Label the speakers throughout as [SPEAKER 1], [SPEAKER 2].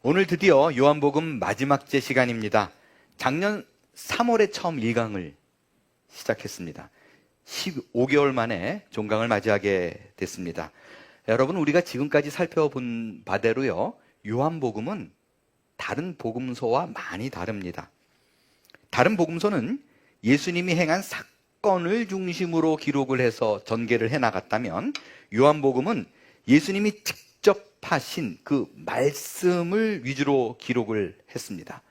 [SPEAKER 1] 오늘 드디어 요한복음 마지막 제 시간입니다. 작년 3월에 처음 1강을 시작했습니다. 15개월 만에 종강을 맞이하게 됐습니다. 여러분, 우리가 지금까지 살펴본 바대로요, 요한복음은 다른 복음서와 많이 다릅니다. 다른 복음서는 예수님이 행한 사건을 중심으로 기록을 해서 전개를 해나갔다면, 요한복음은 예수님이 직접 하신 그 말씀을 위주로 기록을 했습니다.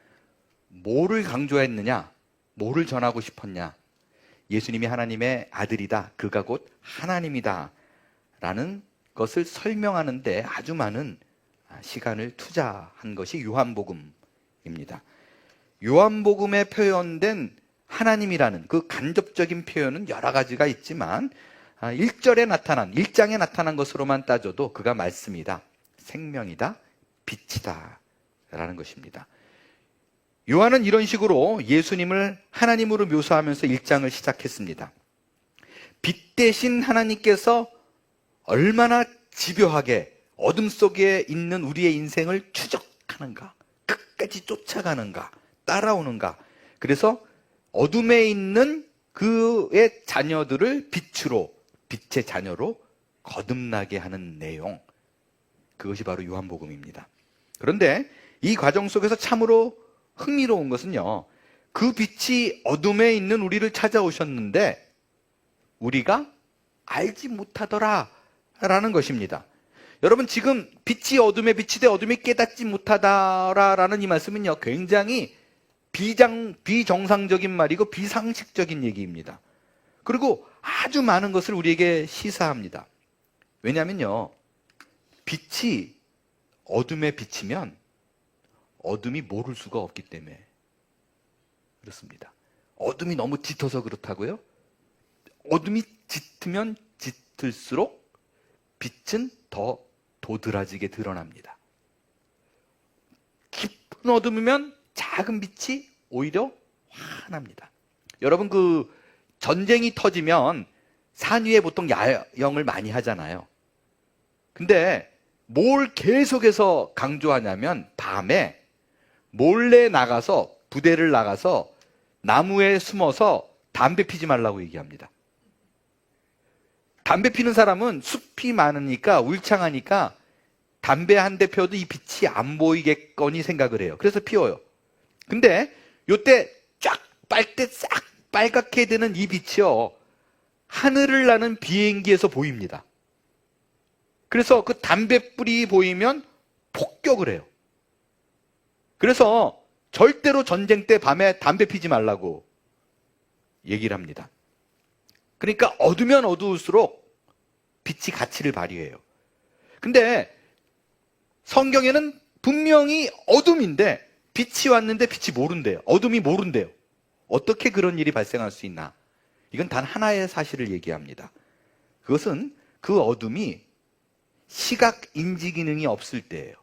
[SPEAKER 1] 뭐를 강조했느냐? 뭐를 전하고 싶었냐? 예수님이 하나님의 아들이다, 그가 곧 하나님이다 라는 것을 설명하는 데 아주 많은 시간을 투자한 것이 요한복음입니다. 요한복음에 표현된 하나님이라는 그 간접적인 표현은 여러 가지가 있지만 1절에 나타난, 1장에 나타난 것으로만 따져도 그가 말씀이다, 생명이다, 빛이다 라는 것입니다. 요한은 이런 식으로 예수님을 하나님으로 묘사하면서 1장을 시작했습니다. 빛 대신 하나님께서 얼마나 집요하게 어둠 속에 있는 우리의 인생을 추적하는가, 끝까지 쫓아가는가, 따라오는가. 그래서 어둠에 있는 그의 자녀들을 빛으로, 빛의 자녀로 거듭나게 하는 내용, 그것이 바로 요한복음입니다. 그런데 이 과정 속에서 참으로 흥미로운 것은요, 그 빛이 어둠에 있는 우리를 찾아오셨는데 우리가 알지 못하더라 라는 것입니다. 여러분, 지금 빛이 어둠에 비치되 어둠이 깨닫지 못하다라는 이 말씀은요, 굉장히 비정상적인 말이고 비상식적인 얘기입니다. 그리고 아주 많은 것을 우리에게 시사합니다. 왜냐하면요, 빛이 어둠에 비치면 어둠이 모를 수가 없기 때문에 그렇습니다. 어둠이 너무 짙어서 그렇다고요? 어둠이 짙으면 짙을수록 빛은 더 도드라지게 드러납니다. 깊은 어둠이면 작은 빛이 오히려 환합니다. 여러분, 그 전쟁이 터지면 산 위에 보통 야영을 많이 하잖아요. 근데 뭘 계속해서 강조하냐면 밤에 몰래 나가서, 부대를 나가서 나무에 숨어서 담배 피지 말라고 얘기합니다. 담배 피는 사람은 숲이 많으니까, 울창하니까 담배 한 대 펴도 이 빛이 안 보이겠거니 생각을 해요. 그래서 피워요. 근데 요때 쫙 빨대 싹 빨갛게 되는 이 빛이요, 하늘을 나는 비행기에서 보입니다. 그래서 그 담뱃불이 보이면 폭격을 해요. 그래서 절대로 전쟁 때 밤에 담배 피지 말라고 얘기를 합니다. 그러니까 어두면 어두울수록 빛이 가치를 발휘해요. 근데 성경에는 분명히 어둠인데 빛이 왔는데 빛이 모른대요. 어둠이 모른대요. 어떻게 그런 일이 발생할 수 있나? 이건 단 하나의 사실을 얘기합니다. 그것은 그 어둠이 시각 인지 기능이 없을 때예요.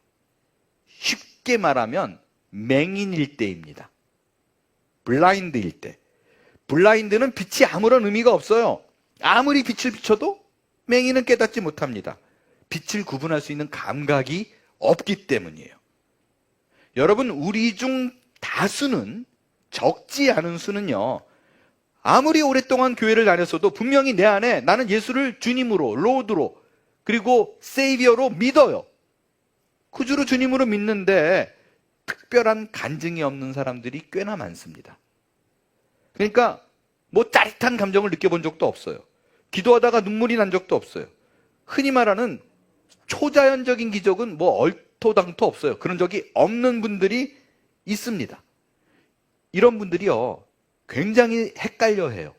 [SPEAKER 1] 쉽게 말하면 맹인일 때입니다. 블라인드일 때. 블라인드는 빛이 아무런 의미가 없어요. 아무리 빛을 비춰도 맹인은 깨닫지 못합니다. 빛을 구분할 수 있는 감각이 없기 때문이에요. 여러분, 우리 중 다수는, 적지 않은 수는요, 아무리 오랫동안 교회를 다녔어도 분명히 내 안에 나는 예수를 주님으로, 로드로, 그리고 세이비어로 믿어요. 구주로 주님으로 믿는데 특별한 간증이 없는 사람들이 꽤나 많습니다. 그러니까 뭐 짜릿한 감정을 느껴본 적도 없어요. 기도하다가 눈물이 난 적도 없어요. 흔히 말하는 초자연적인 기적은 뭐 얼토당토 없어요. 그런 적이 없는 분들이 있습니다. 이런 분들이요, 굉장히 헷갈려해요.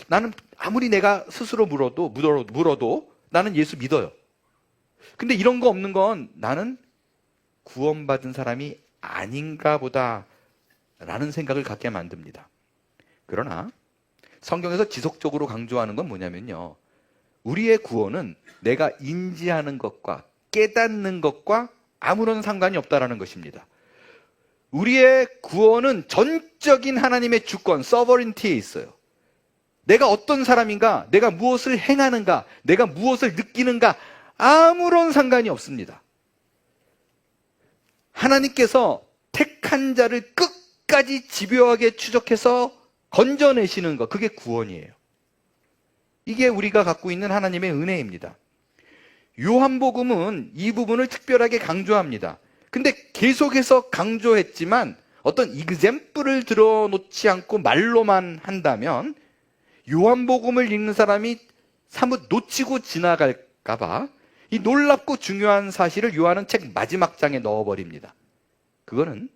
[SPEAKER 1] 나는 아무리 내가 스스로 물어도 나는 예수 믿어요. 근데 이런 거 없는 건 나는 구원받은 사람이 아닌가 보다 라는 생각을 갖게 만듭니다. 그러나 성경에서 지속적으로 강조하는 건 뭐냐면요, 우리의 구원은 내가 인지하는 것과 깨닫는 것과 아무런 상관이 없다라는 것입니다. 우리의 구원은 전적인 하나님의 주권, 서버린티에 있어요. 내가 어떤 사람인가, 내가 무엇을 행하는가, 내가 무엇을 느끼는가, 아무런 상관이 없습니다. 하나님께서 택한 자를 끝까지 집요하게 추적해서 건져내시는 것, 그게 구원이에요. 이게 우리가 갖고 있는 하나님의 은혜입니다. 요한복음은 이 부분을 특별하게 강조합니다. 근데 계속해서 강조했지만 어떤 이그젬플을 들어놓지 않고 말로만 한다면 요한복음을 읽는 사람이 사뭇 놓치고 지나갈까봐 이 놀랍고 중요한 사실을 요한은 책 마지막 장에 넣어버립니다. 그거는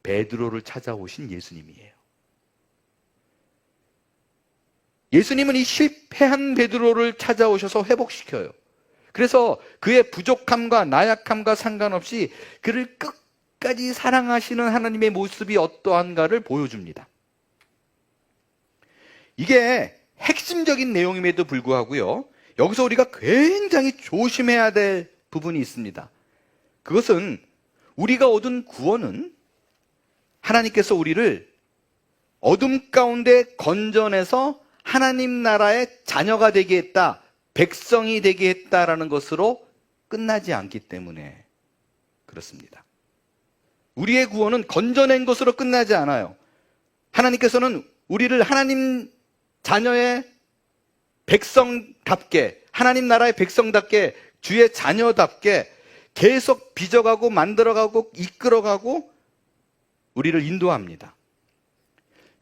[SPEAKER 1] 베드로를 찾아오신 예수님이에요. 예수님은 이 실패한 베드로를 찾아오셔서 회복시켜요. 그래서 그의 부족함과 나약함과 상관없이 그를 끝까지 사랑하시는 하나님의 모습이 어떠한가를 보여줍니다. 이게 핵심적인 내용임에도 불구하고요, 여기서 우리가 굉장히 조심해야 될 부분이 있습니다. 그것은 우리가 얻은 구원은 하나님께서 우리를 어둠 가운데 건져내서 하나님 나라의 자녀가 되게 했다, 백성이 되게 했다라는 것으로 끝나지 않기 때문에 그렇습니다. 우리의 구원은 건져낸 것으로 끝나지 않아요. 하나님께서는 우리를 하나님 자녀의 백성답게, 하나님 나라의 백성답게, 주의 자녀답게 계속 빚어가고 만들어가고 이끌어가고 우리를 인도합니다.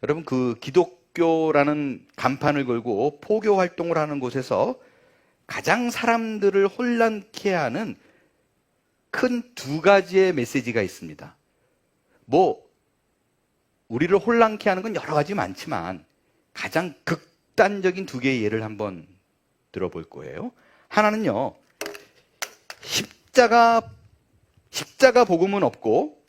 [SPEAKER 1] 여러분, 그 기독교라는 간판을 걸고 포교 활동을 하는 곳에서 가장 사람들을 혼란케 하는 큰 두 가지의 메시지가 있습니다. 우리를 혼란케 하는 건 여러 가지 많지만 가장 극단적인 두 개의 예를 한번 들어볼 거예요. 하나는요, 십자가 복음은 없고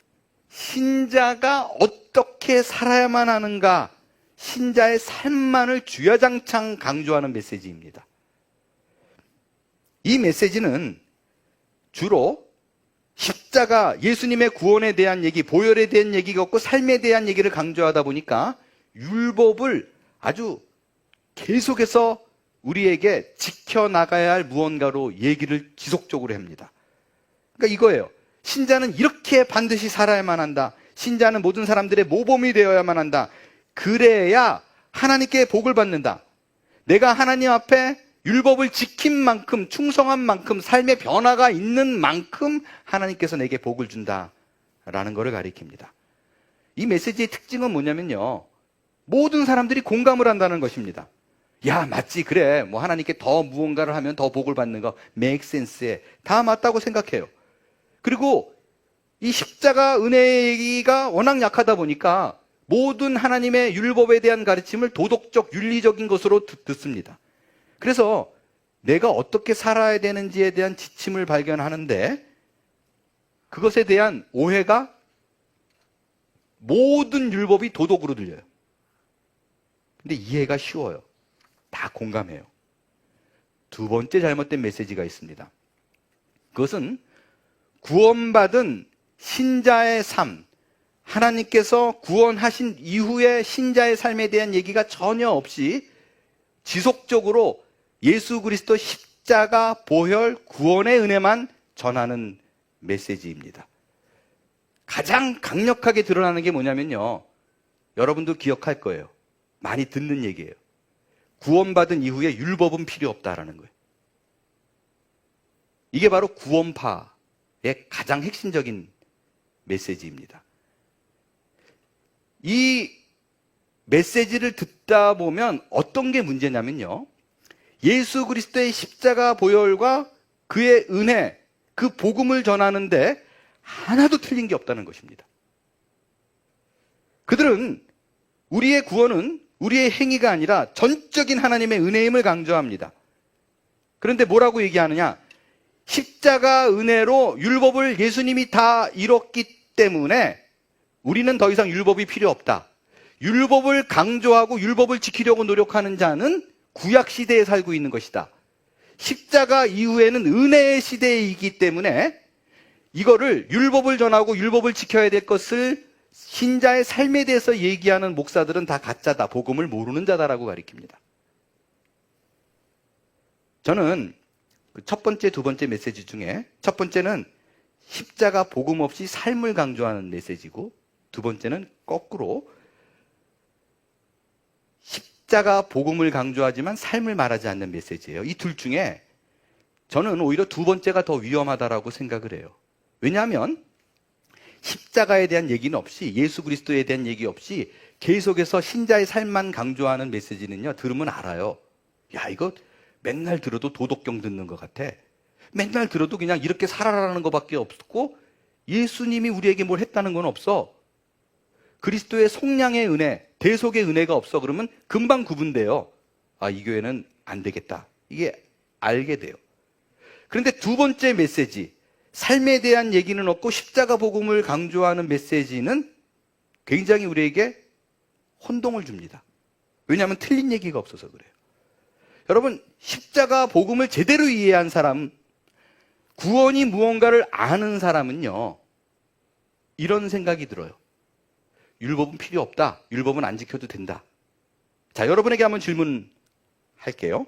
[SPEAKER 1] 신자가 어떻게 살아야만 하는가, 신자의 삶만을 주야장창 강조하는 메시지입니다. 이 메시지는 주로 십자가, 예수님의 구원에 대한 얘기, 보혈에 대한 얘기가 없고 삶에 대한 얘기를 강조하다 보니까 율법을 아주 계속해서 우리에게 지켜나가야 할 무언가로 얘기를 지속적으로 합니다. 그러니까 이거예요. 신자는 이렇게 반드시 살아야만 한다. 신자는 모든 사람들의 모범이 되어야만 한다. 그래야 하나님께 복을 받는다. 내가 하나님 앞에 율법을 지킨 만큼, 충성한 만큼, 삶의 변화가 있는 만큼 하나님께서 내게 복을 준다라는 것을 가리킵니다. 이 메시지의 특징은 뭐냐면요, 모든 사람들이 공감을 한다는 것입니다. 야, 맞지, 그래, 하나님께 더 무언가를 하면 더 복을 받는 거 make sense에 다 맞다고 생각해요. 그리고 이 십자가 은혜의 얘기가 워낙 약하다 보니까 모든 하나님의 율법에 대한 가르침을 도덕적, 윤리적인 것으로 듣습니다. 그래서 내가 어떻게 살아야 되는지에 대한 지침을 발견하는데 그것에 대한 오해가 모든 율법이 도덕으로 들려요. 근데 이해가 쉬워요. 다 공감해요. 두 번째 잘못된 메시지가 있습니다. 그것은 구원받은 신자의 삶, 하나님께서 구원하신 이후의 신자의 삶에 대한 얘기가 전혀 없이 지속적으로 예수 그리스도 십자가, 보혈, 구원의 은혜만 전하는 메시지입니다. 가장 강력하게 드러나는 게 뭐냐면요, 여러분도 기억할 거예요. 많이 듣는 얘기예요. 구원받은 이후에 율법은 필요 없다라는 거예요. 이게 바로 구원파의 가장 핵심적인 메시지입니다. 이 메시지를 듣다 보면 어떤 게 문제냐면요, 예수 그리스도의 십자가 보혈과 그의 은혜, 그 복음을 전하는데 하나도 틀린 게 없다는 것입니다. 그들은 우리의 구원은 우리의 행위가 아니라 전적인 하나님의 은혜임을 강조합니다. 그런데 뭐라고 얘기하느냐? 십자가 은혜로 율법을 예수님이 다 이뤘기 때문에 우리는 더 이상 율법이 필요 없다. 율법을 강조하고 율법을 지키려고 노력하는 자는 구약 시대에 살고 있는 것이다. 십자가 이후에는 은혜의 시대이기 때문에 이거를 율법을 전하고 율법을 지켜야 될 것을 신자의 삶에 대해서 얘기하는 목사들은 다 가짜다, 복음을 모르는 자다라고 가리킵니다. 저는 첫 번째, 두 번째 메시지 중에 첫 번째는 십자가 복음 없이 삶을 강조하는 메시지고, 두 번째는 거꾸로 십자가 복음을 강조하지만 삶을 말하지 않는 메시지예요. 이 둘 중에 저는 오히려 두 번째가 더 위험하다라고 생각을 해요. 왜냐하면 십자가에 대한 얘기는 없이, 예수 그리스도에 대한 얘기 없이 계속해서 신자의 삶만 강조하는 메시지는요, 들으면 알아요. 야, 이거 맨날 들어도 도덕경 듣는 것 같아. 맨날 들어도 그냥 이렇게 살아라는 것밖에 없고, 예수님이 우리에게 뭘 했다는 건 없어. 그리스도의 속량의 은혜, 대속의 은혜가 없어. 그러면 금방 구분돼요. 아, 이 교회는 안 되겠다. 이게 알게 돼요. 그런데 두 번째 메시지, 삶에 대한 얘기는 없고 십자가 복음을 강조하는 메시지는 굉장히 우리에게 혼동을 줍니다. 왜냐하면 틀린 얘기가 없어서 그래요. 여러분, 십자가 복음을 제대로 이해한 사람, 구원이 무언가를 아는 사람은요, 이런 생각이 들어요. 율법은 필요 없다. 율법은 안 지켜도 된다. 자, 여러분에게 한번 질문할게요.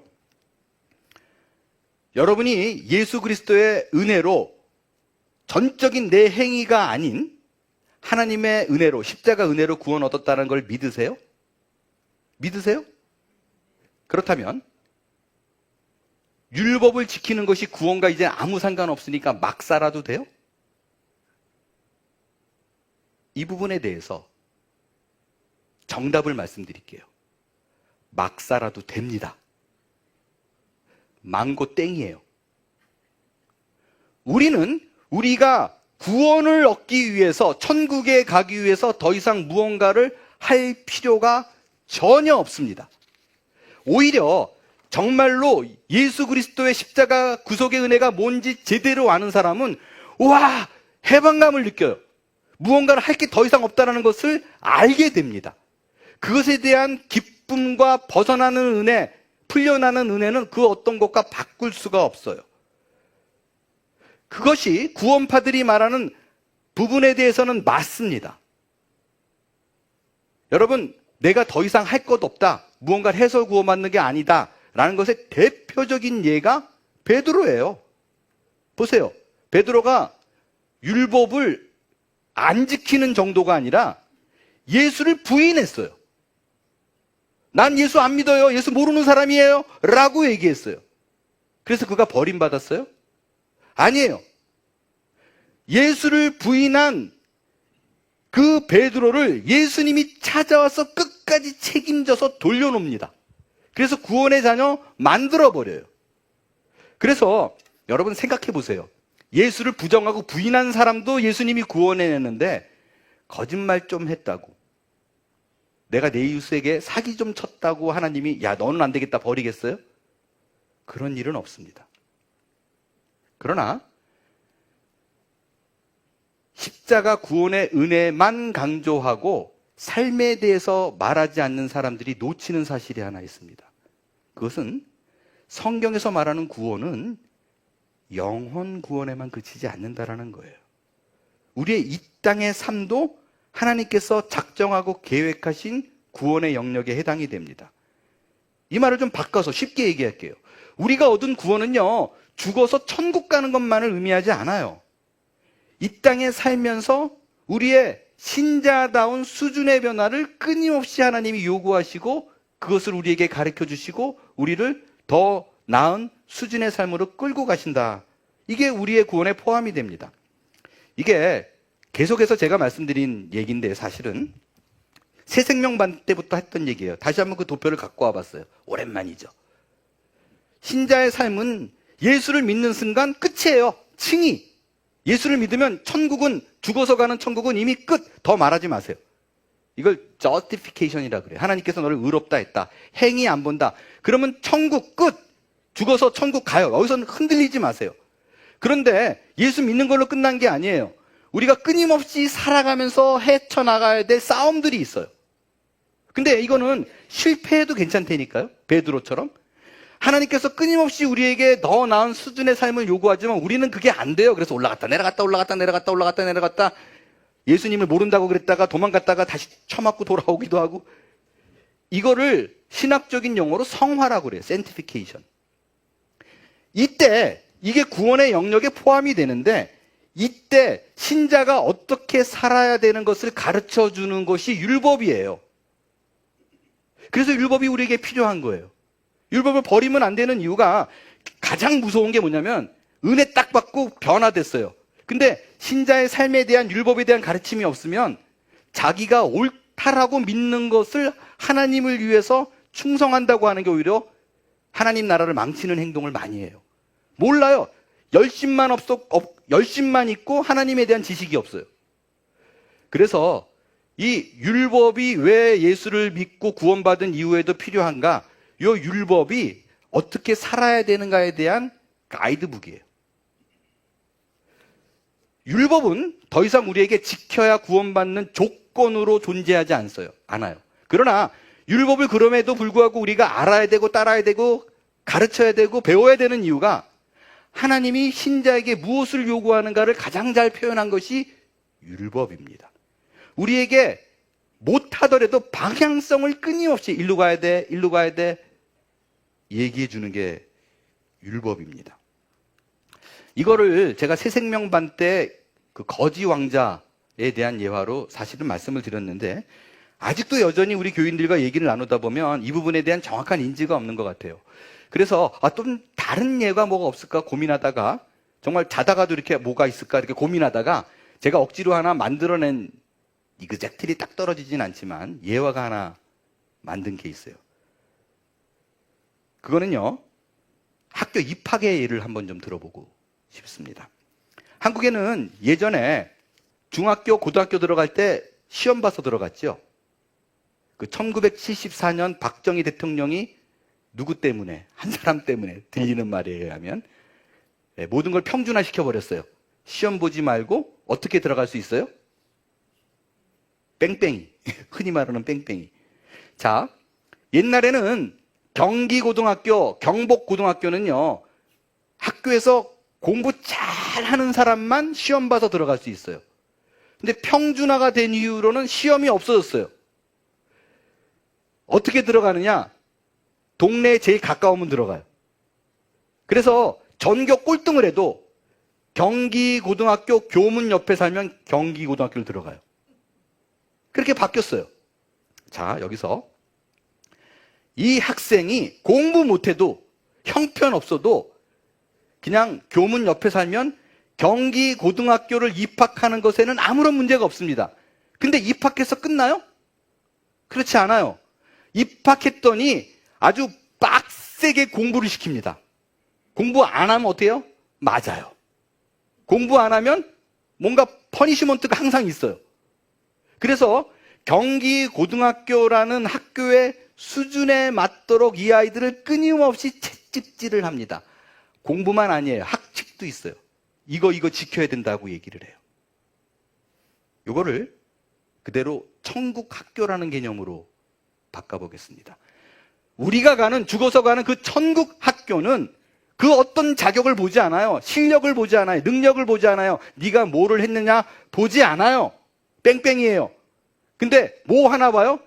[SPEAKER 1] 여러분이 예수 그리스도의 은혜로 전적인 내 행위가 아닌 하나님의 은혜로, 십자가 은혜로 구원 얻었다는 걸 믿으세요? 믿으세요? 그렇다면 율법을 지키는 것이 구원과 이제 아무 상관없으니까 막 살아도 돼요? 이 부분에 대해서 정답을 말씀드릴게요. 막 살아도 됩니다. 망고 땡이에요. 우리가 구원을 얻기 위해서, 천국에 가기 위해서 더 이상 무언가를 할 필요가 전혀 없습니다. 오히려 정말로 예수 그리스도의 십자가 구속의 은혜가 뭔지 제대로 아는 사람은 와, 해방감을 느껴요. 무언가를 할 게 더 이상 없다는 것을 알게 됩니다. 그것에 대한 기쁨과 벗어나는 은혜, 풀려나는 은혜는 그 어떤 것과 바꿀 수가 없어요. 그것이 구원파들이 말하는 부분에 대해서는 맞습니다. 여러분, 내가 더 이상 할 것 없다, 무언가를 해서 구원받는 게 아니다 라는 것의 대표적인 예가 베드로예요. 보세요. 베드로가 율법을 안 지키는 정도가 아니라 예수를 부인했어요. 난 예수 안 믿어요. 예수 모르는 사람이에요. 라고 얘기했어요. 그래서 그가 버림받았어요? 아니에요. 예수를 부인한 그 베드로를 예수님이 찾아와서 끝까지 책임져서 돌려놓습니다. 그래서 구원의 자녀 만들어버려요. 그래서 여러분 생각해 보세요. 예수를 부정하고 부인한 사람도 예수님이 구원해냈는데 거짓말 좀 했다고, 내가 내 이웃에게 사기 좀 쳤다고 하나님이 야, 너는 안 되겠다 버리겠어요? 그런 일은 없습니다. 그러나 십자가 구원의 은혜만 강조하고 삶에 대해서 말하지 않는 사람들이 놓치는 사실이 하나 있습니다. 그것은 성경에서 말하는 구원은 영혼 구원에만 그치지 않는다라는 거예요. 우리의 이 땅의 삶도 하나님께서 작정하고 계획하신 구원의 영역에 해당이 됩니다. 이 말을 좀 바꿔서 쉽게 얘기할게요. 우리가 얻은 구원은요, 죽어서 천국 가는 것만을 의미하지 않아요. 이 땅에 살면서 우리의 신자다운 수준의 변화를 끊임없이 하나님이 요구하시고 그것을 우리에게 가르쳐 주시고 우리를 더 나은 수준의 삶으로 끌고 가신다. 이게 우리의 구원에 포함이 됩니다. 이게 계속해서 제가 말씀드린 얘기인데 사실은 새 생명반 때부터 했던 얘기예요. 다시 한번 그 도표를 갖고 와봤어요. 오랜만이죠. 신자의 삶은 예수를 믿는 순간 끝이에요. 칭의. 예수를 믿으면 천국은, 죽어서 가는 천국은 이미 끝. 더 말하지 마세요. 이걸 justification이라 그래요. 하나님께서 너를 의롭다 했다. 행위 안 본다. 그러면 천국 끝. 죽어서 천국 가요. 여기서는 흔들리지 마세요. 그런데 예수 믿는 걸로 끝난 게 아니에요. 우리가 끊임없이 살아가면서 헤쳐나가야 될 싸움들이 있어요. 근데 이거는 실패해도 괜찮다니까요. 베드로처럼. 하나님께서 끊임없이 우리에게 더 나은 수준의 삶을 요구하지만 우리는 그게 안 돼요. 그래서 올라갔다 내려갔다 예수님을 모른다고 그랬다가 도망갔다가 다시 쳐맞고 돌아오기도 하고, 이거를 신학적인 용어로 성화라고 그래요. sanctification. 이때 이게 구원의 영역에 포함이 되는데 이때 신자가 어떻게 살아야 되는 것을 가르쳐 주는 것이 율법이에요. 그래서 율법이 우리에게 필요한 거예요. 율법을 버리면 안 되는 이유가 가장 무서운 게 뭐냐면 은혜 딱 받고 변화됐어요. 근데 신자의 삶에 대한 율법에 대한 가르침이 없으면 자기가 옳다라고 믿는 것을 하나님을 위해서 충성한다고 하는 게 오히려 하나님 나라를 망치는 행동을 많이 해요. 몰라요. 열심만 있고 하나님에 대한 지식이 없어요. 그래서 이 율법이 왜 예수를 믿고 구원받은 이후에도 필요한가? 이 율법이 어떻게 살아야 되는가에 대한 가이드북이에요. 율법은 더 이상 우리에게 지켜야 구원받는 조건으로 존재하지 않아요. 그러나 율법을 그럼에도 불구하고 우리가 알아야 되고 따라야 되고 가르쳐야 되고 배워야 되는 이유가 하나님이 신자에게 무엇을 요구하는가를 가장 잘 표현한 것이 율법입니다. 우리에게 못하더라도 방향성을 끊임없이 일로 가야 돼 얘기해 주는 게 율법입니다. 이거를 제가 새생명반 때 그 거지 왕자에 대한 예화로 사실은 말씀을 드렸는데 아직도 여전히 우리 교인들과 얘기를 나누다 보면 이 부분에 대한 정확한 인지가 없는 것 같아요. 그래서 좀 다른 예가 뭐가 없을까 고민하다가 정말 자다가도 이렇게 뭐가 있을까 이렇게 고민하다가 제가 억지로 하나 만들어낸 이그젝트리 딱 떨어지진 않지만 예화가 하나 만든 게 있어요. 그거는요, 학교 입학의 예를 한번 좀 들어보고 싶습니다. 한국에는 예전에 중학교, 고등학교 들어갈 때 시험 봐서 들어갔죠. 그 1974년 박정희 대통령이 누구 때문에, 한 사람 때문에 들리는 말에 의하면 모든 걸 평준화 시켜버렸어요. 시험 보지 말고 어떻게 들어갈 수 있어요? 뺑뺑이. 흔히 말하는 뺑뺑이. 자, 옛날에는 경기고등학교, 경복고등학교는요, 학교에서 공부 잘하는 사람만 시험 봐서 들어갈 수 있어요. 근데 평준화가 된 이후로는 시험이 없어졌어요. 어떻게 들어가느냐? 동네에 제일 가까우면 들어가요. 그래서 전교 꼴등을 해도 경기고등학교 교문 옆에 살면 경기고등학교를 들어가요. 그렇게 바뀌었어요. 자, 여기서 이 학생이 공부 못해도 형편없어도 그냥 교문 옆에 살면 경기고등학교를 입학하는 것에는 아무런 문제가 없습니다. 근데 입학해서 끝나요? 그렇지 않아요. 입학했더니 아주 빡세게 공부를 시킵니다. 공부 안 하면 어때요? 맞아요. 공부 안 하면 뭔가 퍼니시먼트가 항상 있어요. 그래서 경기고등학교라는 학교의 수준에 맞도록 이 아이들을 끊임없이 채찍질을 합니다. 공부만 아니에요. 학칙도 있어요. 이거 지켜야 된다고 얘기를 해요. 이거를 그대로 천국학교라는 개념으로 바꿔보겠습니다. 우리가 죽어서 가는 그 천국학교는 그 어떤 자격을 보지 않아요. 실력을 보지 않아요. 능력을 보지 않아요. 네가 뭐를 했느냐 보지 않아요. 뺑뺑이에요. 근데 뭐 하나 봐요?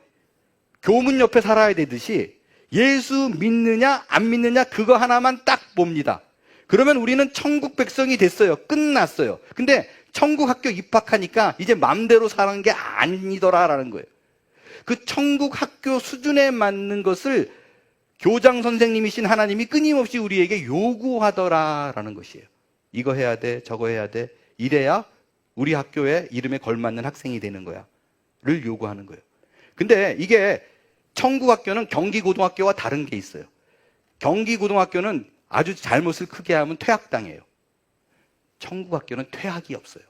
[SPEAKER 1] 교문 옆에 살아야 되듯이 예수 믿느냐 안 믿느냐 그거 하나만 딱 봅니다. 그러면 우리는 천국 백성이 됐어요. 끝났어요. 근데 천국 학교 입학하니까 이제 맘대로 사는 게 아니더라라는 거예요. 그 천국 학교 수준에 맞는 것을 교장 선생님이신 하나님이 끊임없이 우리에게 요구하더라라는 것이에요. 이거 해야 돼, 저거 해야 돼. 이래야 우리 학교에 이름에 걸맞는 학생이 되는 거야. 를 요구하는 거예요. 근데 이게 천국 학교는 경기고등학교와 다른 게 있어요. 경기고등학교는 아주 잘못을 크게 하면 퇴학당해요. 천국 학교는 퇴학이 없어요.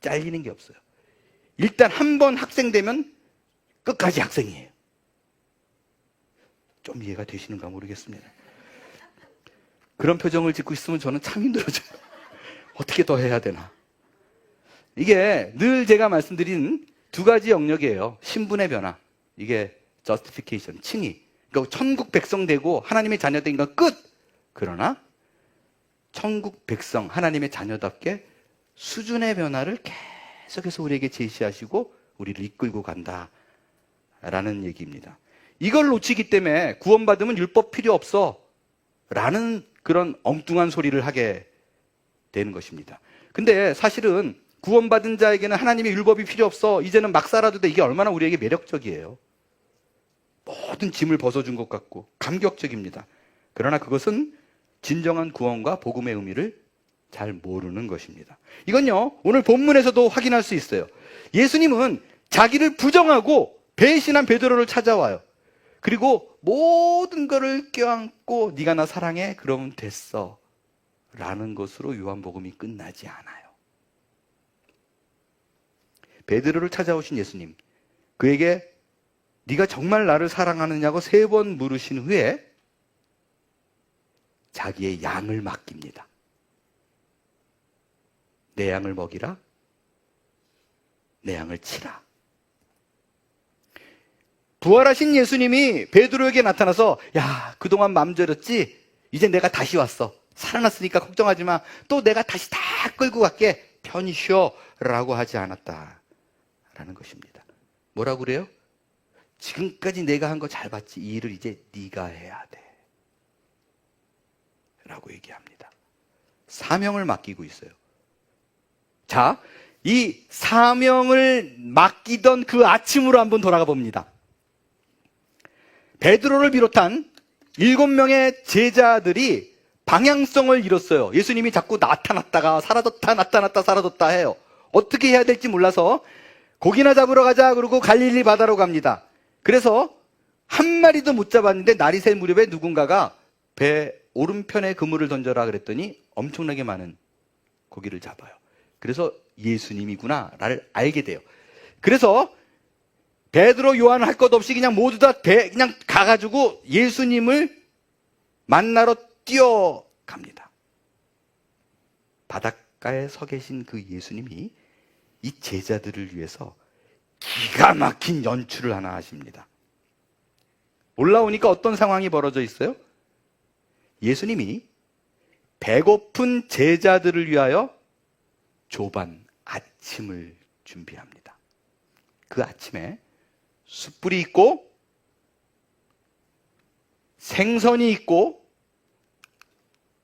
[SPEAKER 1] 잘리는 게 없어요. 일단 한 번 학생 되면 끝까지 학생이에요. 좀 이해가 되시는가 모르겠습니다. 그런 표정을 짓고 있으면 저는 참 힘들어져요. 어떻게 더 해야 되나. 이게 늘 제가 말씀드린 두 가지 영역이에요. 신분의 변화. 이게 justification, 칭의. 그러니까 천국 백성 되고 하나님의 자녀 된 건 끝! 그러나 천국 백성, 하나님의 자녀답게 수준의 변화를 계속해서 우리에게 제시하시고 우리를 이끌고 간다라는 얘기입니다. 이걸 놓치기 때문에 구원받으면 율법 필요 없어 라는 그런 엉뚱한 소리를 하게 되는 것입니다. 근데 사실은 구원받은 자에게는 하나님의 율법이 필요 없어. 이제는 막 살아도 돼. 이게 얼마나 우리에게 매력적이에요. 모든 짐을 벗어준 것 같고 감격적입니다. 그러나 그것은 진정한 구원과 복음의 의미를 잘 모르는 것입니다. 이건요, 오늘 본문에서도 확인할 수 있어요. 예수님은 자기를 부정하고 배신한 베드로를 찾아와요. 그리고 모든 것을 껴안고 네가 나 사랑해? 그러면 됐어. 라는 것으로 요한복음이 끝나지 않아요. 베드로를 찾아오신 예수님, 그에게 네가 정말 나를 사랑하느냐고 3번 물으신 후에 자기의 양을 맡깁니다. 내 양을 먹이라, 내 양을 치라. 부활하신 예수님이 베드로에게 나타나서 야, 그동안 맘 졸였지? 이제 내가 다시 왔어. 살아났으니까 걱정하지 마. 또 내가 다시 다 끌고 갈게. 편히 쉬어. 라고 하지 않았다. 라는 것입니다. 뭐라고 그래요? 지금까지 내가 한 거 잘 봤지. 이 일을 이제 네가 해야 돼. 라고 얘기합니다. 사명을 맡기고 있어요. 자, 이 사명을 맡기던 그 아침으로 한번 돌아가 봅니다. 베드로를 비롯한 7명의 제자들이 방향성을 잃었어요. 예수님이 자꾸 나타났다가 사라졌다 나타났다 사라졌다 해요. 어떻게 해야 될지 몰라서 고기나 잡으러 가자 그러고 갈릴리 바다로 갑니다. 그래서 한 마리도 못 잡았는데 날이 새 무렵에 누군가가 배 오른편에 그물을 던져라 그랬더니 엄청나게 많은 고기를 잡아요. 그래서 예수님이구나를 알게 돼요. 그래서 베드로, 요한 할 것 없이 그냥 모두 다 그냥 가가지고 예수님을 만나러 뛰어갑니다. 바닷가에 서 계신 그 예수님이 이 제자들을 위해서 기가 막힌 연출을 하나 하십니다. 올라오니까 어떤 상황이 벌어져 있어요? 예수님이 배고픈 제자들을 위하여 조반 아침을 준비합니다. 그 아침에 숯불이 있고 생선이 있고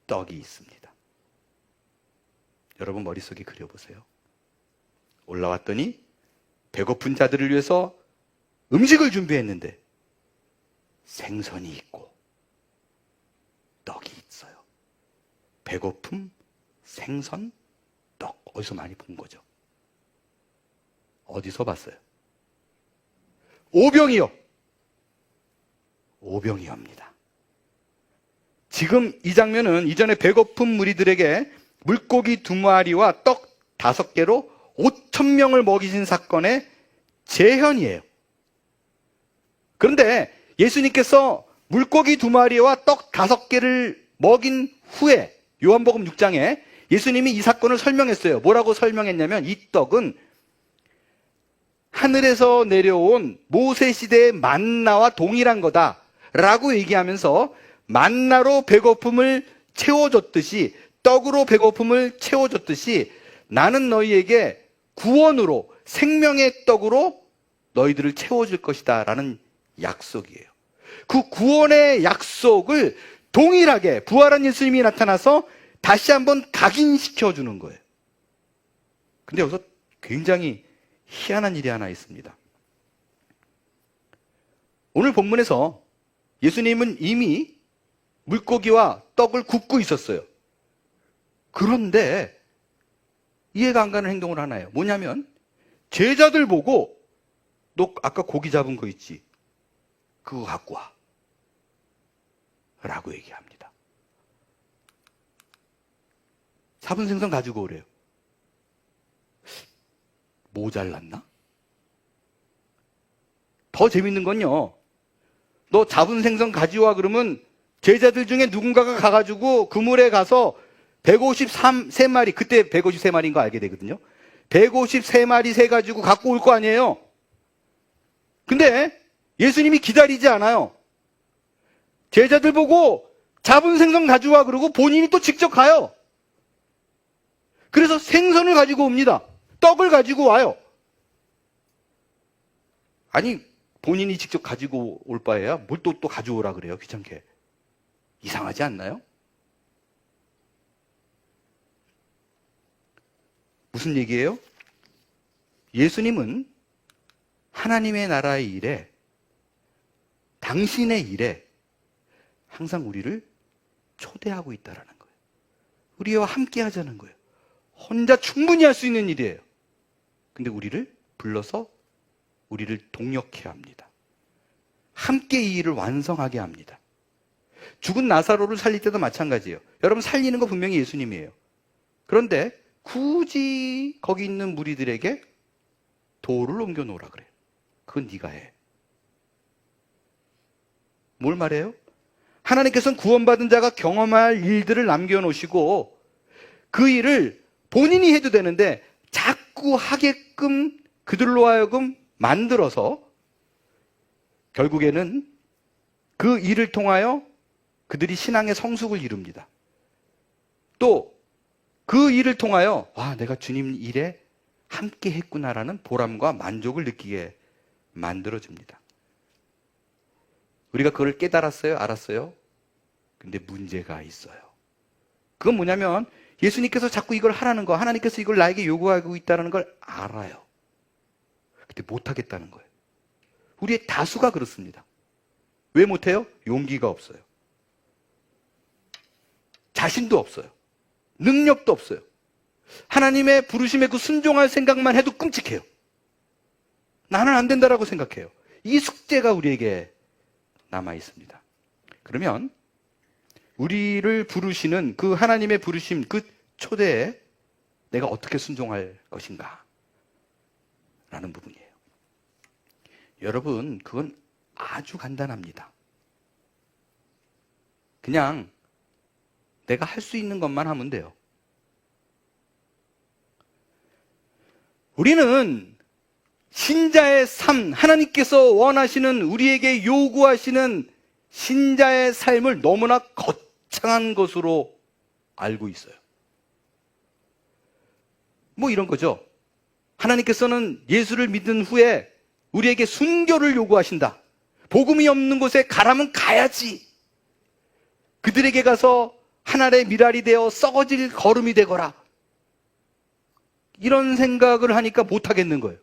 [SPEAKER 1] 떡이 있습니다. 여러분 머릿속에 그려보세요. 올라왔더니 배고픈 자들을 위해서 음식을 준비했는데 생선이 있고 떡이 있어요. 배고픔, 생선, 떡. 어디서 많이 본 거죠? 어디서 봤어요? 오병이요. 오병이어입니다. 지금 이 장면은 이전에 배고픈 무리들에게 물고기 2마리와 떡 5개로 5,000명을 먹이신 사건의 재현이에요. 그런데 예수님께서 물고기 2마리와 떡 5개를 먹인 후에 요한복음 6장에 예수님이 이 사건을 설명했어요. 뭐라고 설명했냐면 이 떡은 하늘에서 내려온 모세 시대의 만나와 동일한 거다 라고 얘기하면서 만나로 배고픔을 채워줬듯이 떡으로 배고픔을 채워줬듯이 나는 너희에게 구원으로 생명의 떡으로 너희들을 채워줄 것이다 라는 약속이에요. 그 구원의 약속을 동일하게 부활한 예수님이 나타나서 다시 한번 각인시켜주는 거예요. 근데 여기서 굉장히 희한한 일이 하나 있습니다. 오늘 본문에서 예수님은 이미 물고기와 떡을 굽고 있었어요. 그런데 이해가 안 가는 행동을 하나 해요. 뭐냐면 제자들 보고 너 아까 고기 잡은 거 있지? 그거 갖고 와. 라고 얘기합니다. 잡은 생선 가지고 오래요. 모자랐나? 더 재밌는 건요. 너 잡은 생선 가져와 그러면 제자들 중에 누군가가 가가지고 그물에 가서 153마리, 그때 153마리인 거 알게 되거든요. 153마리 세 가지고 갖고 올 거 아니에요. 근데 예수님이 기다리지 않아요. 제자들 보고 잡은 생선 가져와 그러고 본인이 또 직접 가요. 그래서 생선을 가지고 옵니다. 떡을 가지고 와요. 아니 본인이 직접 가지고 올 바에야 뭘 또 가져오라 그래요. 귀찮게. 이상하지 않나요? 무슨 얘기예요? 예수님은 하나님의 나라의 일에, 당신의 일에 항상 우리를 초대하고 있다라는 거예요. 우리와 함께 하자는 거예요. 혼자 충분히 할 수 있는 일이에요. 근데 우리를 불러서 우리를 동역해야 합니다. 함께 이 일을 완성하게 합니다. 죽은 나사로를 살릴 때도 마찬가지예요. 여러분, 살리는 거 분명히 예수님이에요. 그런데 굳이 거기 있는 무리들에게 돌을 옮겨 놓으라 그래요. 그건 네가 해. 뭘 말해요? 하나님께서는 구원받은 자가 경험할 일들을 남겨놓으시고 그 일을 본인이 해도 되는데 자꾸 하게끔 그들로 하여금 만들어서 결국에는 그 일을 통하여 그들이 신앙의 성숙을 이룹니다. 또 그 일을 통하여 와, 내가 주님 일에 함께 했구나라는 보람과 만족을 느끼게 만들어줍니다. 우리가 그걸 깨달았어요? 알았어요? 근데 문제가 있어요. 그건 뭐냐면 예수님께서 자꾸 이걸 하라는 거, 하나님께서 이걸 나에게 요구하고 있다는 걸 알아요. 근데 못하겠다는 거예요. 우리의 다수가 그렇습니다. 왜 못해요? 용기가 없어요. 자신도 없어요. 능력도 없어요. 하나님의 부르심에 그 순종할 생각만 해도 끔찍해요. 나는 안 된다라고 생각해요. 이 숙제가 우리에게 남아 있습니다. 그러면 우리를 부르시는 그 하나님의 부르심, 그 초대에 내가 어떻게 순종할 것인가? 라는 부분이에요. 여러분, 그건 아주 간단합니다. 그냥 내가 할 수 있는 것만 하면 돼요. 우리는 신자의 삶, 하나님께서 원하시는, 우리에게 요구하시는 신자의 삶을 너무나 거창한 것으로 알고 있어요. 뭐 이런 거죠. 하나님께서는 예수를 믿은 후에 우리에게 순교를 요구하신다. 복음이 없는 곳에 가라면 가야지. 그들에게 가서 하늘의 미랄이 되어 썩어질 거름이 되거라. 이런 생각을 하니까 못하겠는 거예요.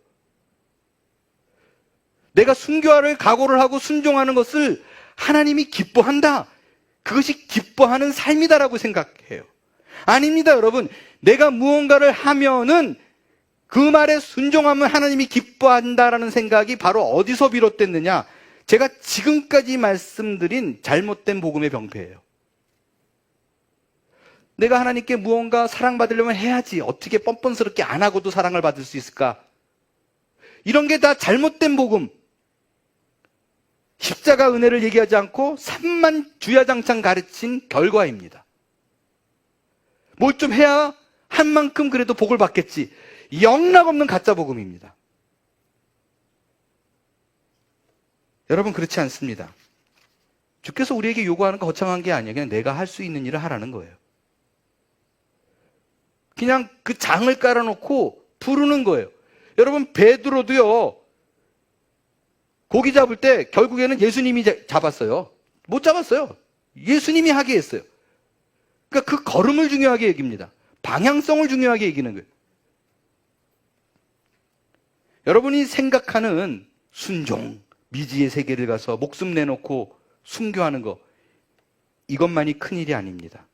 [SPEAKER 1] 내가 순교를 각오를 하고 순종하는 것을 하나님이 기뻐한다. 그것이 기뻐하는 삶이다라고 생각해요. 아닙니다, 여러분. 내가 무언가를 하면은 그 말에 순종하면 하나님이 기뻐한다라는 생각이 바로 어디서 비롯됐느냐? 제가 지금까지 말씀드린 잘못된 복음의 병폐예요. 내가 하나님께 무언가 사랑받으려면 해야지. 어떻게 뻔뻔스럽게 안 하고도 사랑을 받을 수 있을까? 이런 게 다 잘못된 복음. 십자가 은혜를 얘기하지 않고 산만 주야장창 가르친 결과입니다. 뭘 좀 해야 한 만큼 그래도 복을 받겠지. 영락없는 가짜 복음입니다. 여러분, 그렇지 않습니다. 주께서 우리에게 요구하는 거 거창한 게 아니에요. 그냥 내가 할 수 있는 일을 하라는 거예요. 그냥 그 장을 깔아놓고 부르는 거예요. 여러분, 베드로도요, 고기 잡을 때 결국에는 예수님이 잡았어요. 못 잡았어요. 예수님이 하게 했어요. 그러니까 그 걸음을 중요하게 여깁니다. 방향성을 중요하게 여기는 거예요. 여러분이 생각하는 순종, 미지의 세계를 가서 목숨 내놓고 순교하는 거, 이것만이 큰일이 아닙니다.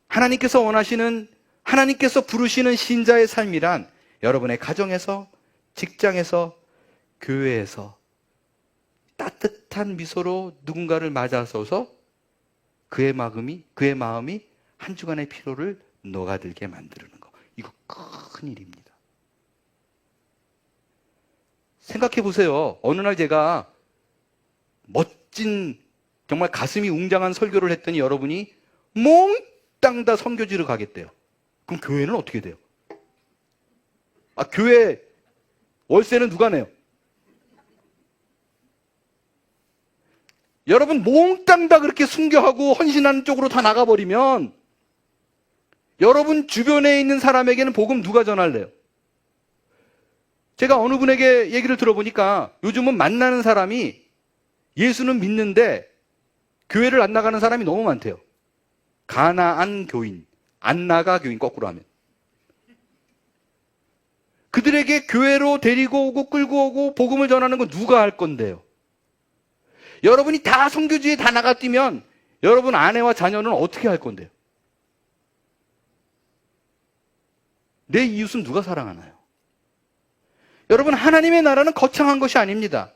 [SPEAKER 1] 하나님께서 원하시는, 하나님께서 부르시는 신자의 삶이란 여러분의 가정에서, 직장에서, 교회에서 따뜻한 미소로 누군가를 맞아서서 그의 마음이 한 주간의 피로를 녹아들게 만드는 거. 이거 큰일입니다. 생각해 보세요. 어느 날 제가 멋진, 정말 가슴이 웅장한 설교를 했더니 여러분이 몽땅 다 선교지로 가겠대요. 그럼 교회는 어떻게 돼요? 교회 월세는 누가 내요? 여러분, 몽땅 다 그렇게 순교하고 헌신하는 쪽으로 다 나가버리면 여러분 주변에 있는 사람에게는 복음 누가 전할래요? 제가 어느 분에게 얘기를 들어보니까 요즘은 만나는 사람이 예수는 믿는데 교회를 안 나가는 사람이 너무 많대요. 가나안 교인, 안 나가 교인, 거꾸로 하면. 그들에게 교회로 데리고 오고 끌고 오고 복음을 전하는 건 누가 할 건데요? 여러분이 다 선교지에 다 나가 뛰면 여러분 아내와 자녀는 어떻게 할 건데요? 내 이웃은 누가 사랑하나요? 여러분, 하나님의 나라는 거창한 것이 아닙니다.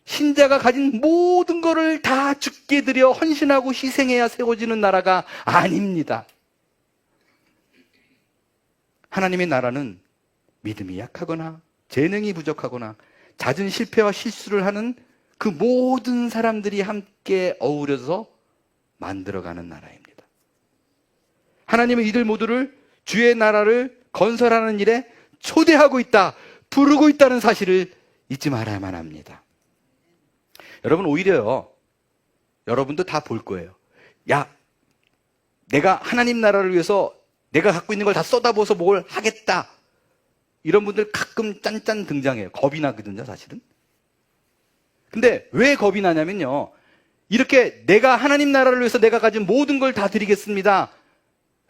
[SPEAKER 1] 신자가 가진 모든 것을 다 죽게 드려 헌신하고 희생해야 세워지는 나라가 아닙니다. 하나님의 나라는 믿음이 약하거나 재능이 부족하거나 잦은 실패와 실수를 하는 그 모든 사람들이 함께 어우러져 만들어가는 나라입니다. 하나님은 이들 모두를 주의 나라를 건설하는 일에 초대하고 있다, 부르고 있다는 사실을 잊지 말아야만 합니다. 여러분, 오히려요, 여러분도 다 볼 거예요. 야, 내가 하나님 나라를 위해서 내가 갖고 있는 걸 다 쏟아부어서 뭘 하겠다, 이런 분들 가끔 짠짠 등장해요. 겁이 나거든요, 사실은. 근데 왜 겁이 나냐면요, 이렇게 내가 하나님 나라를 위해서 내가 가진 모든 걸 다 드리겠습니다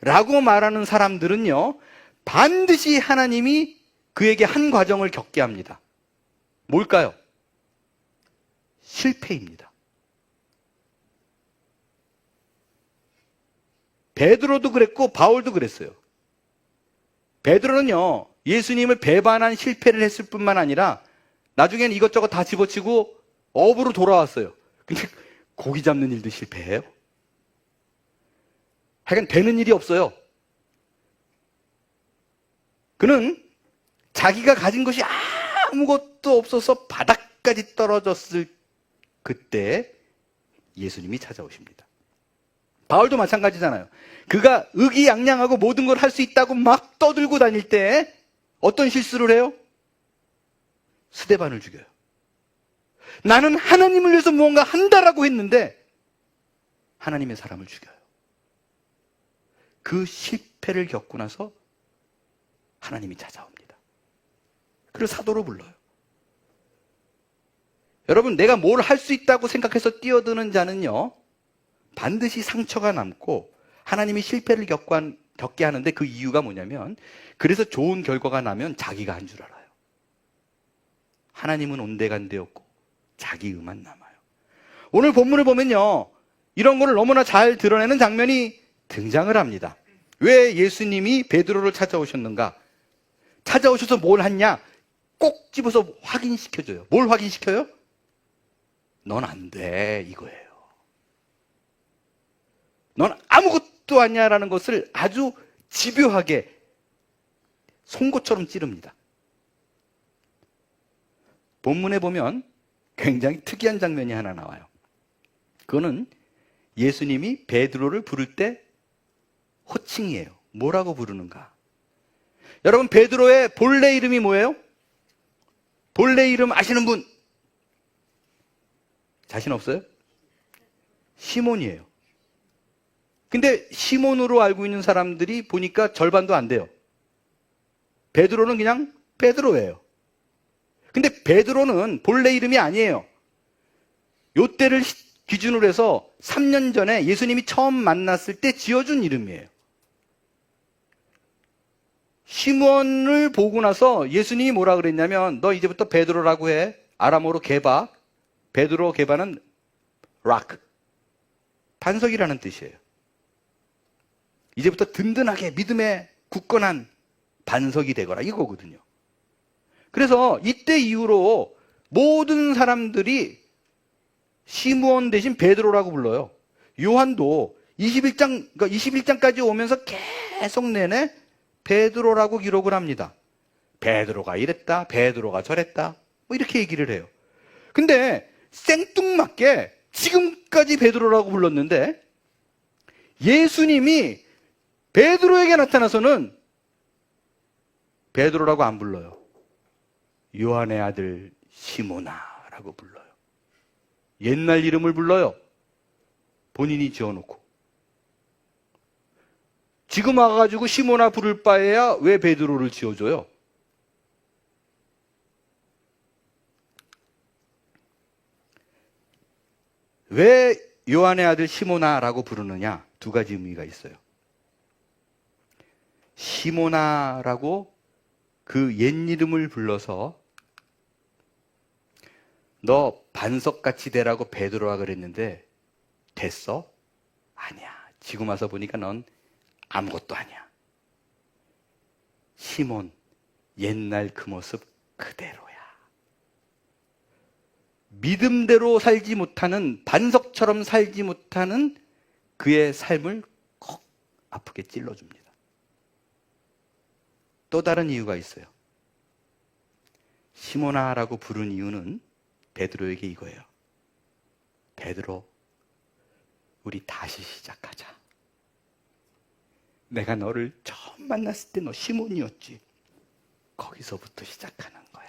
[SPEAKER 1] 라고 말하는 사람들은요, 반드시 하나님이 그에게 한 과정을 겪게 합니다. 뭘까요? 실패입니다. 베드로도 그랬고 바울도 그랬어요. 베드로는요, 예수님을 배반한 실패를 했을 뿐만 아니라 나중에는 이것저것 다 집어치고 업으로 돌아왔어요. 근데 고기 잡는 일도 실패해요. 하여간 되는 일이 없어요. 그는 자기가 가진 것이 아무것도 없어서 바닥까지 떨어졌을 그때 예수님이 찾아오십니다. 바울도 마찬가지잖아요. 그가 의기양양하고 모든 걸 할 수 있다고 막 떠들고 다닐 때 어떤 실수를 해요? 스데반을 죽여요. 나는 하나님을 위해서 무언가 한다라고 했는데 하나님의 사람을 죽여요. 그 실패를 겪고 나서 하나님이 찾아옵니다. 그래서 사도로 불러요. 여러분, 내가 뭘 할 수 있다고 생각해서 뛰어드는 자는요, 반드시 상처가 남고 하나님이 실패를 겪게 하는데 그 이유가 뭐냐면, 그래서 좋은 결과가 나면 자기가 한 줄 알아요. 하나님은 온데간데없고 자기 의만 남아요. 오늘 본문을 보면요, 이런 거를 너무나 잘 드러내는 장면이 등장을 합니다. 왜 예수님이 베드로를 찾아오셨는가? 찾아오셔서 뭘 했냐? 꼭 집어서 확인시켜줘요. 뭘 확인시켜요? 넌 안 돼, 이거예요. 넌 아무것도 아니야라는 것을 아주 집요하게 송곳처럼 찌릅니다. 본문에 보면 굉장히 특이한 장면이 하나 나와요. 그거는 예수님이 베드로를 부를 때 호칭이에요. 뭐라고 부르는가? 여러분, 베드로의 본래 이름이 뭐예요? 본래 이름 아시는 분? 자신 없어요? 시몬이에요. 근데 시몬으로 알고 있는 사람들이 보니까 절반도 안 돼요. 베드로는 그냥 베드로예요. 근데 베드로는 본래 이름이 아니에요. 요때를 기준으로 해서 3년 전에 예수님이 처음 만났을 때 지어준 이름이에요. 시몬을 보고 나서 예수님이 뭐라 그랬냐면, 너 이제부터 베드로라고 해. 아람어로 게바. 베드로 게바는 락, 반석이라는 뜻이에요. 이제부터 든든하게 믿음에 굳건한 반석이 되거라, 이거거든요. 그래서 이때 이후로 모든 사람들이 시므온 대신 베드로라고 불러요. 요한도 21장까지 오면서 계속 내내 베드로라고 기록을 합니다. 베드로가 이랬다, 베드로가 저랬다, 뭐 이렇게 얘기를 해요. 근데 생뚱맞게 지금까지 베드로라고 불렀는데 예수님이 베드로에게 나타나서는 베드로라고 안 불러요. 요한의 아들 시모나라고 불러요. 옛날 이름을 불러요. 본인이 지어놓고. 지금 와가지고 시모나 부를 바에야 왜 베드로를 지어줘요? 왜 요한의 아들 시모나라고 부르느냐? 두 가지 의미가 있어요. 시모나라고 그 옛 이름을 불러서 너 반석같이 되라고 베드로가 그랬는데 됐어? 아니야. 지금 와서 보니까 넌 아무것도 아니야. 시몬, 옛날 그 모습 그대로야. 믿음대로 살지 못하는, 반석처럼 살지 못하는 그의 삶을 콕 아프게 찔러줍니다. 또 다른 이유가 있어요. 시몬아라고 부른 이유는 베드로에게 이거예요. 베드로, 우리 다시 시작하자. 내가 너를 처음 만났을 때 너 시몬이었지. 거기서부터 시작하는 거야.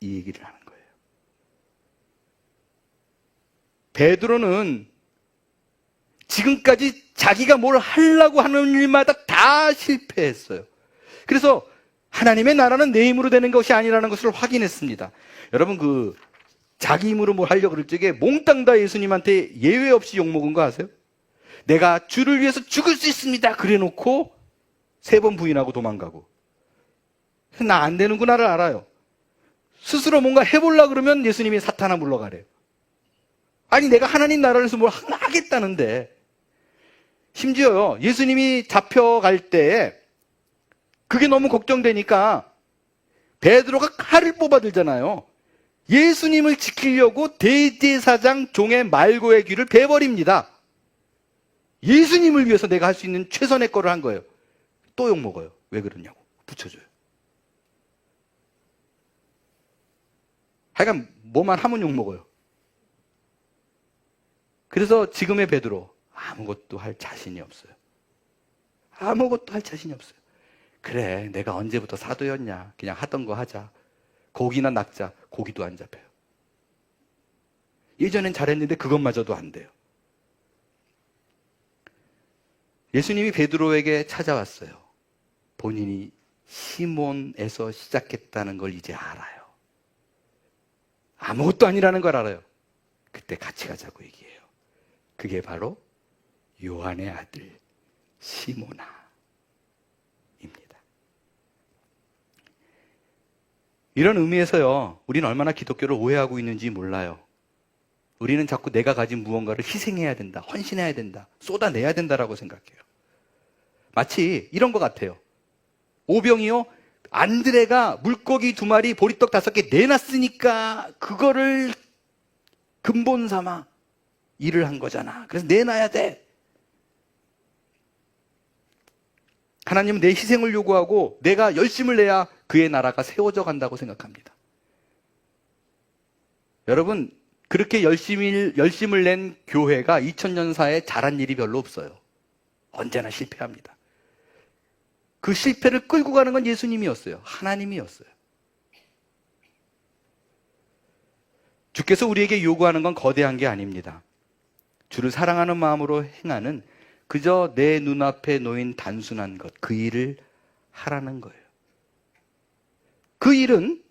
[SPEAKER 1] 이 얘기를 하는 거예요. 베드로는 지금까지 자기가 뭘 하려고 하는 일마다 다 실패했어요. 그래서 하나님의 나라는 내 힘으로 되는 것이 아니라는 것을 확인했습니다. 여러분, 자기 힘으로 뭘 하려고 그럴 적에 몽땅 다 예수님한테 예외 없이 욕먹은 거 아세요? 내가 주를 위해서 죽을 수 있습니다. 그래 놓고 3번 부인하고 도망가고. 나 안 되는구나를 알아요. 스스로 뭔가 해보려고 그러면 예수님이 사탄아 물러가래요. 아니, 내가 하나님 나라에서 뭘 하겠다는데. 심지어요, 예수님이 잡혀갈 때 그게 너무 걱정되니까 베드로가 칼을 뽑아들잖아요. 예수님을 지키려고 대제사장 종의 말고의 귀를 베버립니다. 예수님을 위해서 내가 할 수 있는 최선의 거를 한 거예요. 또 욕먹어요. 왜 그러냐고. 붙여줘요. 하여간 뭐만 하면 욕먹어요. 그래서 지금의 베드로 아무것도 할 자신이 없어요. 아무것도 할 자신이 없어요. 그래, 내가 언제부터 사도였냐. 그냥 하던 거 하자. 고기나 낚자. 고기도 안 잡혀요. 예전엔 잘했는데 그것마저도 안 돼요. 예수님이 베드로에게 찾아왔어요. 본인이 시몬에서 시작했다는 걸 이제 알아요. 아무것도 아니라는 걸 알아요. 그때 같이 가자고 얘기해요. 그게 바로 요한의 아들 시몬아입니다. 이런 의미에서요, 우리는 얼마나 기독교를 오해하고 있는지 몰라요. 우리는 자꾸 내가 가진 무언가를 희생해야 된다, 헌신해야 된다, 쏟아내야 된다라고 생각해요. 마치 이런 것 같아요. 오병이요, 안드레가 물고기 2마리, 보리떡 5개 내놨으니까 그거를 근본 삼아 일을 한 거잖아. 그래서 내놔야 돼. 하나님은 내 희생을 요구하고 내가 열심을 내야 그의 나라가 세워져 간다고 생각합니다. 여러분, 그렇게 열심을 낸 교회가 2000년 사이에 잘한 일이 별로 없어요. 언제나 실패합니다. 그 실패를 끌고 가는 건 예수님이었어요. 하나님이었어요. 주께서 우리에게 요구하는 건 거대한 게 아닙니다. 주를 사랑하는 마음으로 행하는 그저 내 눈앞에 놓인 단순한 것, 그 일을 하라는 거예요. 그 일은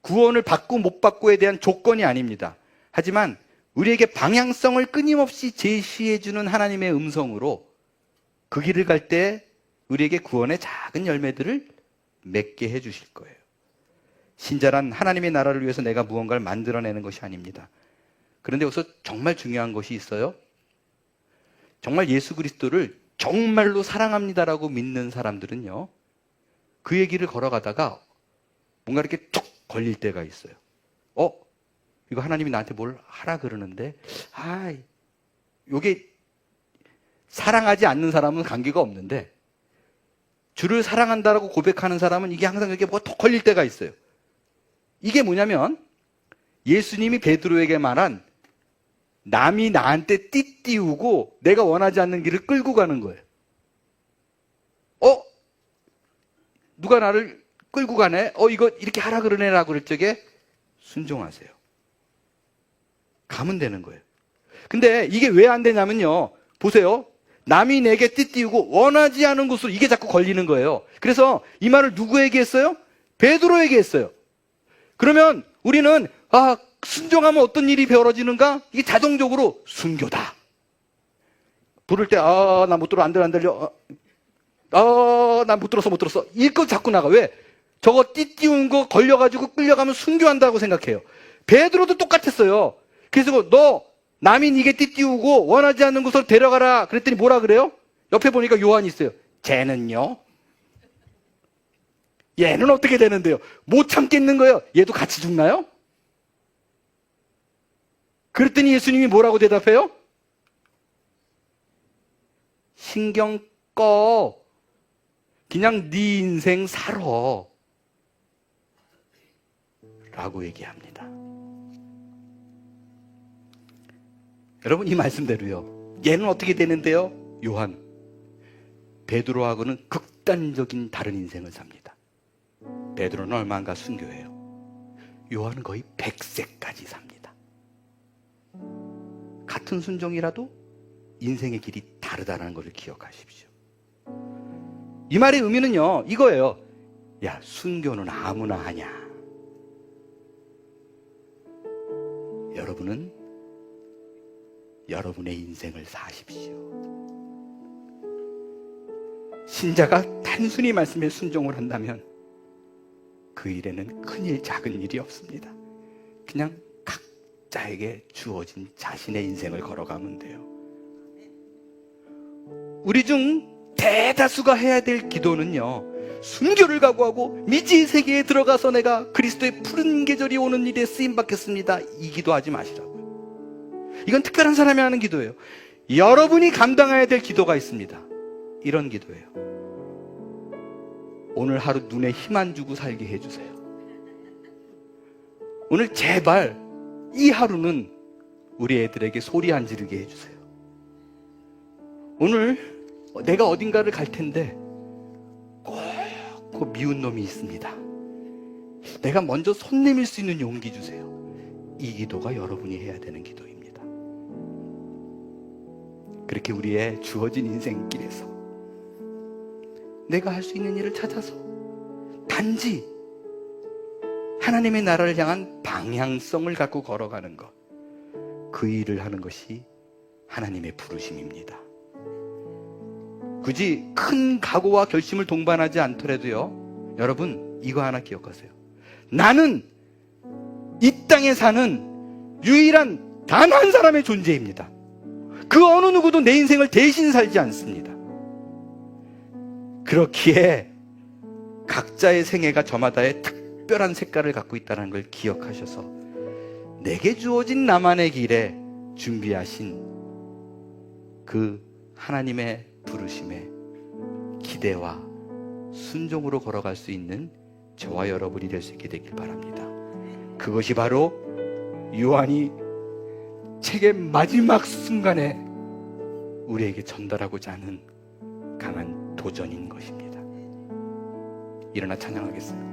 [SPEAKER 1] 구원을 받고 못 받고에 대한 조건이 아닙니다. 하지만 우리에게 방향성을 끊임없이 제시해주는 하나님의 음성으로 그 길을 갈 때 우리에게 구원의 작은 열매들을 맺게 해주실 거예요. 신자란 하나님의 나라를 위해서 내가 무언가를 만들어내는 것이 아닙니다. 그런데 여기서 정말 중요한 것이 있어요. 정말 예수 그리스도를 정말로 사랑합니다라고 믿는 사람들은요, 그의 길을 걸어가다가 뭔가 이렇게 툭 걸릴 때가 있어요. 이거 하나님이 나한테 뭘 하라 그러는데, 요게 사랑하지 않는 사람은 관계가 없는데, 주를 사랑한다라고 고백하는 사람은 이게 항상 이렇게 뭐가 톡 걸릴 때가 있어요. 이게 뭐냐면, 예수님이 베드로에게 말한 남이 나한테 띠띠우고 내가 원하지 않는 길을 끌고 가는 거예요. 누가 나를 끌고 가네? 이거 이렇게 하라 그러네라고 그럴 적에 순종하세요. 가면 되는 거예요. 근데 이게 왜 안 되냐면요, 보세요. 남이 내게 띠띠우고 원하지 않은 곳으로 이게 자꾸 걸리는 거예요. 그래서 이 말을 누구에게 했어요? 베드로에게 했어요. 그러면 우리는 순종하면 어떤 일이 벌어지는가? 이게 자동적으로 순교다. 부를 때 나 못 들어, 안 들려. 난 못 들었어. 이거 자꾸 나가. 왜? 저거 띠띠운 거 걸려가지고 끌려가면 순교한다고 생각해요. 베드로도 똑같았어요. 그래서 너 남인 이게 띠띠우고 원하지 않는 곳으로 데려가라. 그랬더니 뭐라 그래요? 옆에 보니까 요한이 있어요. 쟤는요? 얘는 어떻게 되는데요? 못 참겠는 거예요. 얘도 같이 죽나요? 그랬더니 예수님이 뭐라고 대답해요? 신경 꺼. 그냥 네 인생 살아. 라고 얘기합니다. 여러분, 이 말씀대로요. 얘는 어떻게 되는데요? 요한, 베드로하고는 극단적인 다른 인생을 삽니다. 베드로는 얼마인가 순교해요. 요한은 거의 100세까지 삽니다. 같은 순종이라도 인생의 길이 다르다는 것을 기억하십시오. 이 말의 의미는요, 이거예요. 야, 순교는 아무나 하냐. 여러분은 여러분의 인생을 사십시오. 신자가 단순히 말씀에 순종을 한다면 그 일에는 큰일 작은 일이 없습니다. 그냥 각자에게 주어진 자신의 인생을 걸어가면 돼요. 우리 중 대다수가 해야 될 기도는요, 순교를 각오하고 미지의 세계에 들어가서 내가 그리스도의 푸른 계절이 오는 일에 쓰임받겠습니다, 이 기도하지 마시라고요. 이건 특별한 사람이 하는 기도예요. 여러분이 감당해야 될 기도가 있습니다. 이런 기도예요. 오늘 하루 눈에 힘 안 주고 살게 해주세요. 오늘 제발 이 하루는 우리 애들에게 소리 안 지르게 해주세요. 오늘 내가 어딘가를 갈 텐데 꼭 그 미운 놈이 있습니다. 내가 먼저 손 내밀 수 있는 용기 주세요. 이 기도가 여러분이 해야 되는 기도입니다. 그렇게 우리의 주어진 인생길에서 내가 할 수 있는 일을 찾아서 단지 하나님의 나라를 향한 방향성을 갖고 걸어가는 것, 그 일을 하는 것이 하나님의 부르심입니다. 굳이 큰 각오와 결심을 동반하지 않더라도요, 여러분 이거 하나 기억하세요. 나는 이 땅에 사는 유일한 단 한 사람의 존재입니다. 그 어느 누구도 내 인생을 대신 살지 않습니다. 그렇기에 각자의 생애가 저마다의 특별한 색깔을 갖고 있다는 걸 기억하셔서 내게 주어진 나만의 길에 준비하신 그 하나님의 부르심에 기대와 순종으로 걸어갈 수 있는 저와 여러분이 될 수 있게 되길 바랍니다. 그것이 바로 요한이 책의 마지막 순간에 우리에게 전달하고자 하는 강한 도전인 것입니다. 일어나 찬양하겠습니다.